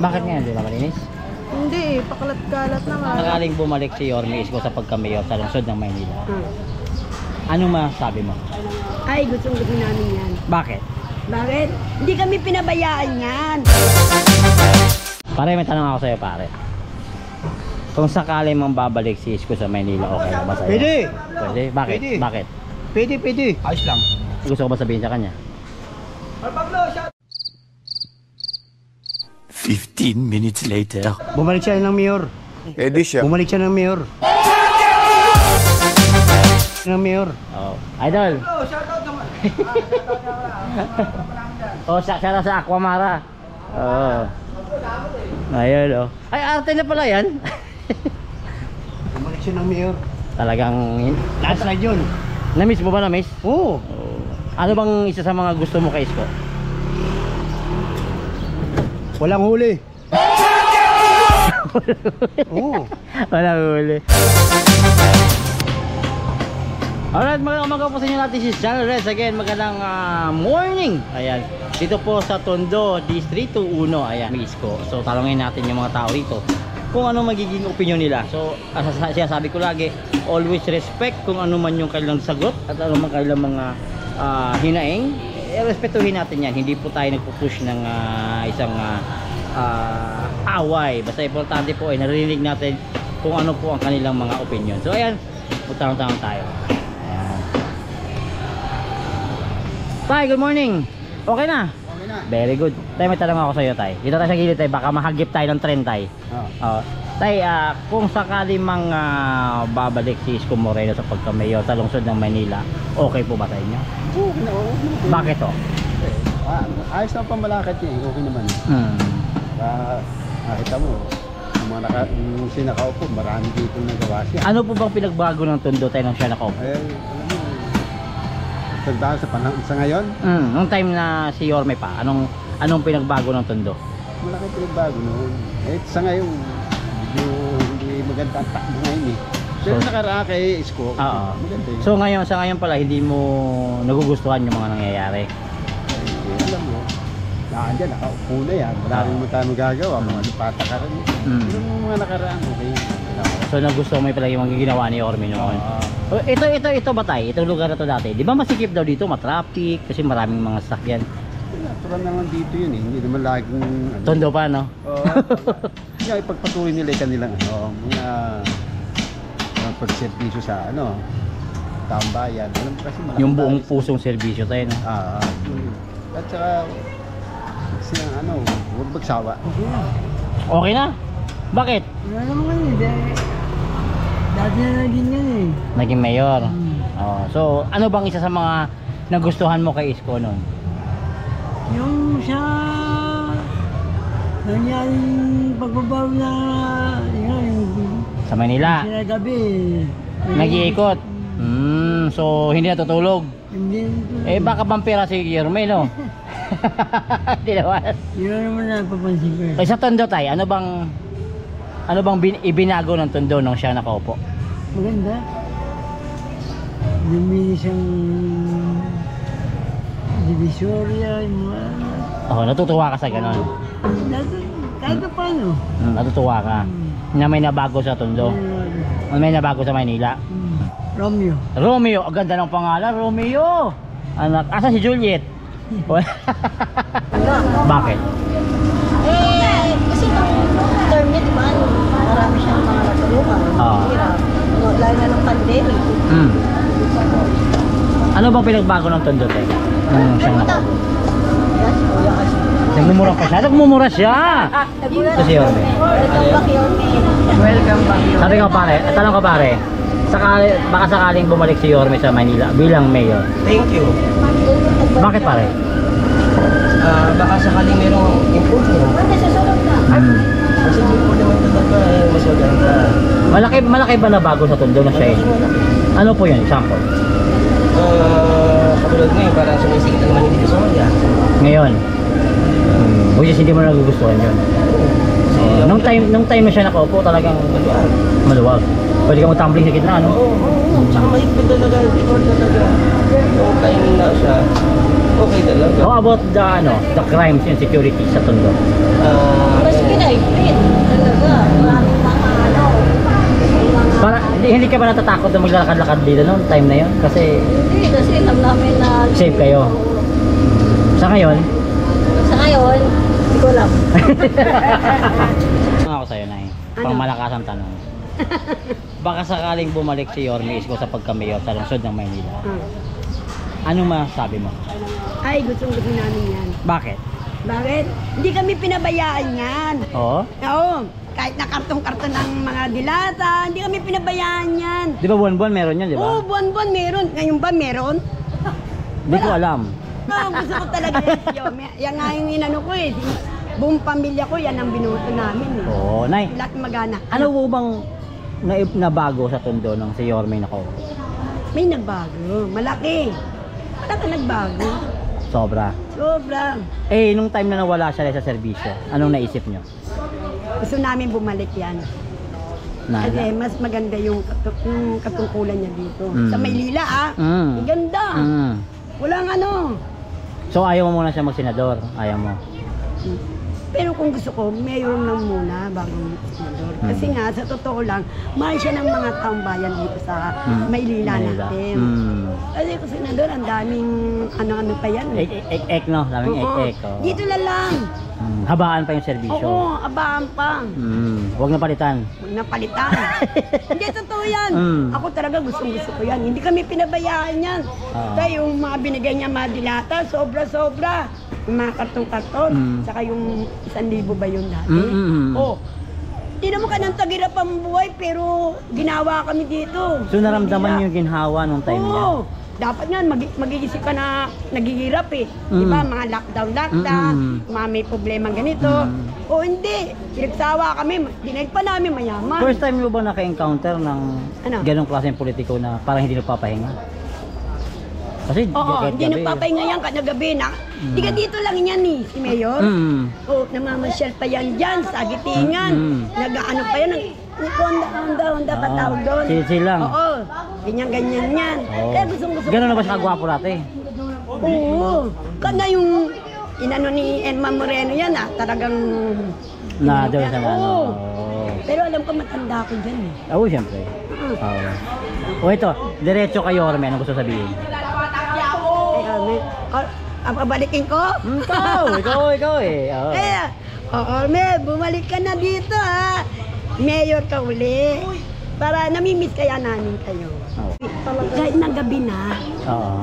Bakit ngayon, di ba malinis? Hindi eh, pakalat-kalat naman. Sakaling bumalik si Yorme Isko sa pagka-mayor sa lungsod ng Maynila, anong masasabi mo? Ay, gustong-gusto namin yan. Bakit? Bakit? Hindi kami pinabayaan yan. Pare, may tanong ako sa'yo, pare. Kung sakaling mang babalik si Isko sa Maynila, okay na ba sa'yo? Pwede. Pwede? Bakit? Pwede. Bakit? Pwede. Ayos lang. Gusto ko ba sabihin sa kanya? 15 minutes later. Bumalik siya ng mayor. Pwede siya. Bumalik siya ng mayor. Ng mayor. Oh. Idol! Oh, siya sa Aquamara. Oh. Ayun, oh. Ay, arte na pala yan. Bumalik siya ng mayor. Talagang... Last ride yun. Na-miss mo ba na-miss? Oo. Ano bang isa sa mga gusto mo kay Isko? Walang huli. Oo. Walang huli. Alright, magandang umaga po sa inyo natin si Channel Reds. Again, magandang morning. Ayan, dito po sa Tondo, Distrito 1. Ayan, Isko. So, talungin natin yung mga tao rito kung ano magiging opinion nila. So, sinasabi ko lagi, always respect kung ano man yung kailang sagot at ano man kailang mga hinaing. Respetuhin natin yan. Hindi po tayo nagpupush ng isang away. Basta importante po ay narinig natin kung ano po ang kanilang mga opinion. So, ayan, magtanong-tanong tayo. Tay, good morning. Okay na? Okay na. Very good. Tay, may tanong ako sa iyo, Tay. Dito tayo sa gilid, Tay. Baka mahagip tayo ng trend, Tay. Tay, kung sakali mang babalik si Isko Moreno sa pagka-mayor sa lungsod ng Manila, okay po ba sa inyo? Oo, okay. Bakit to? Ayos na pamalakad niya. Okay naman. Nakita mo, yung sinakaupo, marami dito nagawa siya. Ano po bang pinagbago ng Tondo, Tay, nang siya nakaupo? Alam mo, tagdaan sa panahon sa ngayon, Nung time na si Yorme pa, anong pinagbago ng Tondo? malaki pinagbago noon. Sa ngayon, hindi maganda ang takbo ngayon eh. Pero nakaraan kay Isko, maganda yun. So ngayon, sa ngayon pala, hindi mo nagugustuhan yung mga nangyayari? Alam mo, nakandyan, nakaupo na yan. Wala rin mo tayo magagawa, mga patakaran. Yung mga nakaraan, okay. So nagustuhan mo pala yung mga ginawa ni Yorme noon? Ito ba tayo? Itong lugar na to dati, di ba masikip daw dito, matraffic, kasi maraming mga sasakyan? Natural naman dito yun eh, hindi naman laging Tondo pa, no? Kaya ipagpatuloy nila yung kanilang mga pagservisyo sa taong bayan. Alam mo kasi Yung buong pusong serbisyo tayo, no? at saka huwag magsawa. Okay na? Bakit? Wala naman hindi. Dati na naging yan eh. Naging mayor. So ano bang isa sa mga nagustuhan mo kay Isko noon? Yung sa nangyaring pagbabago na yung Sa Manila? sinagabi. Nag-iikot? So hindi natutulog? Hindi. Baka vampira si Yorme, no? Hindi naman. Yun naman napapansin ko eh. Sa Tondo tayo, ano bang ibinago ng Tondo nung siya nakaupo? Maganda. Luminis ang divisoria, yung mga... Natutuwa ka sa ganon? Kahit pa paano. Natutuwa ka? Na may nabago sa Tondo? May nabago sa Maynila? Romeo. Romeo, ang ganda ng pangalan, Romeo! Anak, asa si Juliet? Bakit? Kasi nung term niya, diba, marami siyang mga natulungan. Lalo na ng pandemic. Ano bang pinagbago ng Tondo, Tay? Siyang nakaupo. Nagmumura pa siya? Nagmumura siya! Ito si Yorme. Welcome back, Yorme. Welcome back. Sabi ko pare, tanong ko pare, baka sakaling bumalik si Yorme sa Manila bilang mayor. Thank you. Bakit pare? Baka sakaling merong improvement. Kasi hindi po naman talaga mas maganda. Malaki ba na bago sa Tondo na siya? Ano po yun? Example? Katulad ngayon, parang sumisikip na naman hindi sa Somalia. Ngayon? Which is hindi mo nagugustuhan yun. Nung time na siya nakaupo, talagang maluwag. Pwede ka mag-tumbling sa gitna, no? Tsaka mahigpit talaga, record talaga. Yung timing na siya, okay talaga. How about the crimes and security sa Tondo? Mas ka ba natatakot na maglalakad-lakad dito noong time na yun? Kasi Hindi, kasi alam namin na... safe kayo. Sa ngayon? Sa ngayon, hindi ko alam. Ano ako sa'yo, Nay? Ano? Pang malakas ang tanong. Baka sakaling bumalik si Yorme Isko sa pagka-mayor sa lungsod ng Maynila. Anong masasabi mo? Ay, gustong-gusto namin yan. Bakit? Bakit? Hindi kami pinabayaan yan. Oo? Oo. Kahit na kartong-karton ng mga dilata, hindi kami pinabayaan yan. Di ba buwan-buwan meron yun, di ba? Oo, buwan-buwan meron. Ngayon ba meron? Di ko alam. Oo, gusto ko talaga yan. Yan nga yung inano ko eh. Buong pamilya ko, yan ang binuto namin eh. Oo, Nay. Lahat magana. Ano po bang nabago sa Tondo nung si Yorme nako? May nagbago. Malaki. Malaki nagbago. Sobra. Sobra. Eh, nung time na nawala siya sa serbisyo, anong naisip nyo? Gusto namin bumalik yan. Kasi mas maganda yung katungkulan niya dito. Sa Maynila ang ganda. Walang ano. So ayaw mo muna siya mag-senador? Ayaw mo? Pero kung gusto ko, mayor lang muna bago senador. Kasi nga, sa totoo lang, mahal siya ng mga taong bayan dito sa Maynila natin. Kasi kung senador, ang daming ano-ano pa yan. Ek, no? Daming ek. Oh. Dito lang. Habaan pa yung serbisyo. Oo, abaan pa. Huwag na palitan. Huwag na palitan. Hindi, totoo yan. Ako talaga gustong-gusto ko yan. Hindi kami pinabayaan yan. Dahil yung mga binigay niya mga dilata, sobra-sobra. Yung mga karton-karton. Saka yung 1,000 ba yun dati? Oh, hindi naman ka ng tagirap ang buhay, pero ginawa kami dito. So naramdaman yung ginhawa nung time niya? Oo. Dapat nga, mag-iisip ka na naghihirap eh. Di ba? Mga lockdown, mga may problema ganito. O hindi, pinagsawa kami, dinag pa namin mayaman. First time mo ba naka-encounter ng Ano? ganong klaseng politiko na parang hindi nagpapahinga? Kasi Oo, kahit hindi gabi. nagpapahinga yan kada gabi na. Di ka dito lang yan eh, si Mayor. O, namamasyal pa yan dyan, sa Agitingan. Nag-ano pa yan, Honda pa tawag doon. Chill lang. Oo, ganyan-ganyan yan. Kaya gustong-gusto Gano'n na ba siya kagwapo dati? Oo. Kada yung inano ni Emma Moreno yan talagang... Na doon sa ano? Oo. Pero alam ko matanda ko dyan eh. Oo, siyempre. O ito, diretso kay Yorme, anong gusto sabihin? Balikin ko? Ikaw eh. Oo. Orme, bumalik ka na dito ha. Mayor ka uli. Para namimiss kaya namin kayo. Kahit na gabi na,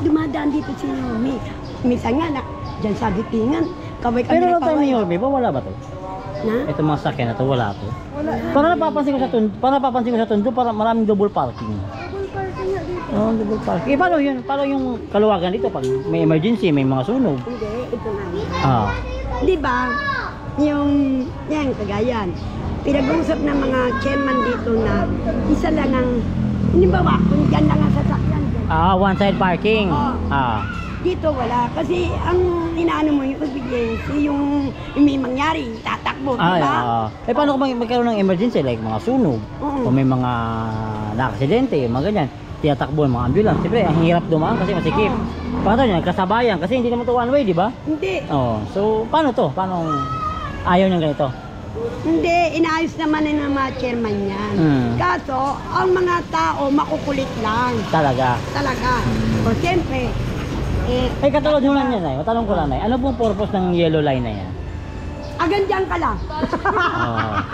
dumadaan dito si Yorme. Minsan nga, dyan sa Agitingan, kaway kami Pero na nung time ni kaway. Yorme, ba wala ba to? Na? Ito mga sakyan na to, wala to. Parang napapansin ko sa Tondo, parang maraming double parking. Oo, double parking. Paano yun? Paano yung kaluwagan dito pag may emergency, may mga sunog? Hindi, ito na. Di ba? Yung, yan, Cagayan. Pinag-uusap ng mga chairman dito na isa lang ang, hindi ba ba, kung dyan lang ang sasakyan. One side parking. Dito wala. Kasi ang inaano mo yung obedience, yung may mangyari, tatakbo, di ba? Paano kung magkaroon ng emergency, like mga sunog, o may mga na-aksidente, mga ganyan, tiyatakbo ng mga ambulance. Siyempre, ang hirap dumaan kasi masikip. Paano yun? Kasabayan, kasi hindi naman to one way, di ba? Hindi. So, paano to? Paano ayaw niyang ganito? Hindi, inaayos naman ng mga chairman yan. Kaso, ang mga tao makukulit lang. Talaga. O siyempre, Katulad nyo lang yan, Nay. Matanong ko lang, Nay. Ano pong purpose ng yellow line na yan? agandyan ka lang.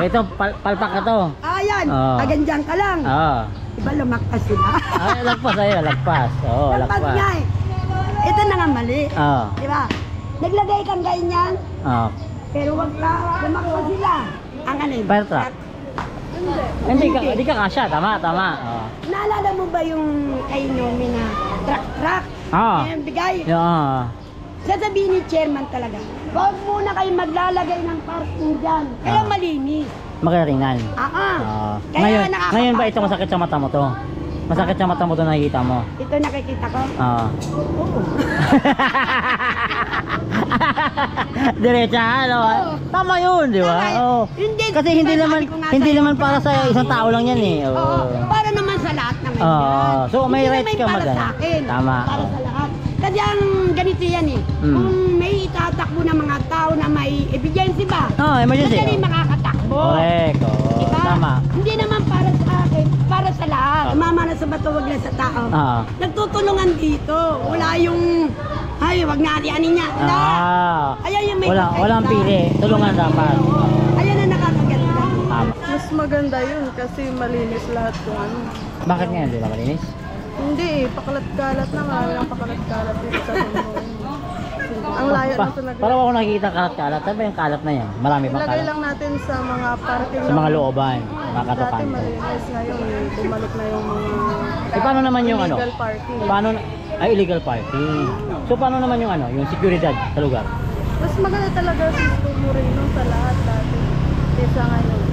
Ito, palpak ka to. Ayan, agandyan ka lang. Diba lumaktas sila? Lagpas ayo, lagpas. Lagpas nga eh. Ito na nga mali. Diba? Naglagay kang ganyan. Pero wag ka, lumakpas sila. Ang ano yun? Fire truck. Hindi ka kasya, tama. Naalala mo ba yung kay Nomi na truck? Yung bigay? Sasabihin ni chairman talaga, wag muna kayo maglalagay ng parking dyan. Kaya malinis. Magalingan. Kaya ngayon ba ito masakit sa mata mo to? Masakit sa mata mo to nakikita mo? Ito nakikita ko? Oo. Diretsa, ano? Tama yun, di ba? Kasi hindi naman para sa isang tao lang yan eh. Para naman sa lahat naman yan. So may rights ka para sa akin. Tama. Para sa lahat. Kasi ang ganito yan eh. Kung may itatakbo ng mga tao na may emergency ba? Emergency. Madali makakatakbo. Correct. Diba? Tama. Hindi naman para sa akin, para sa lahat. Tumama na sa bato, wag na sa tao. Nagtutulungan dito. Wala yung, ay, wag na ari-anin niya. Wala. Ayan yung may walang pili. Tulungan dapat. Ayan na nakakaganda. Mas maganda yun kasi malinis lahat kung ano. Bakit ngayon, di ba malinis? Hindi, pakalat-kalat na. Marami lang pakalat-kalat dito sa mundo. Ang layo na ito Parang ako nakikita kalat-kalat. Ano ba yung kalat na yan? Marami bang Ilagay kalat? lang natin sa mga parking Sa mga looban, mga Dati katokan. malinis, ngayon bumalik na yung mga Paano naman yung ano? illegal parking. Illegal parking. So paano naman yung ano, yung seguridad sa lugar? Mas maganda talaga si Isko Moreno sa lahat dati kaysa ngayon.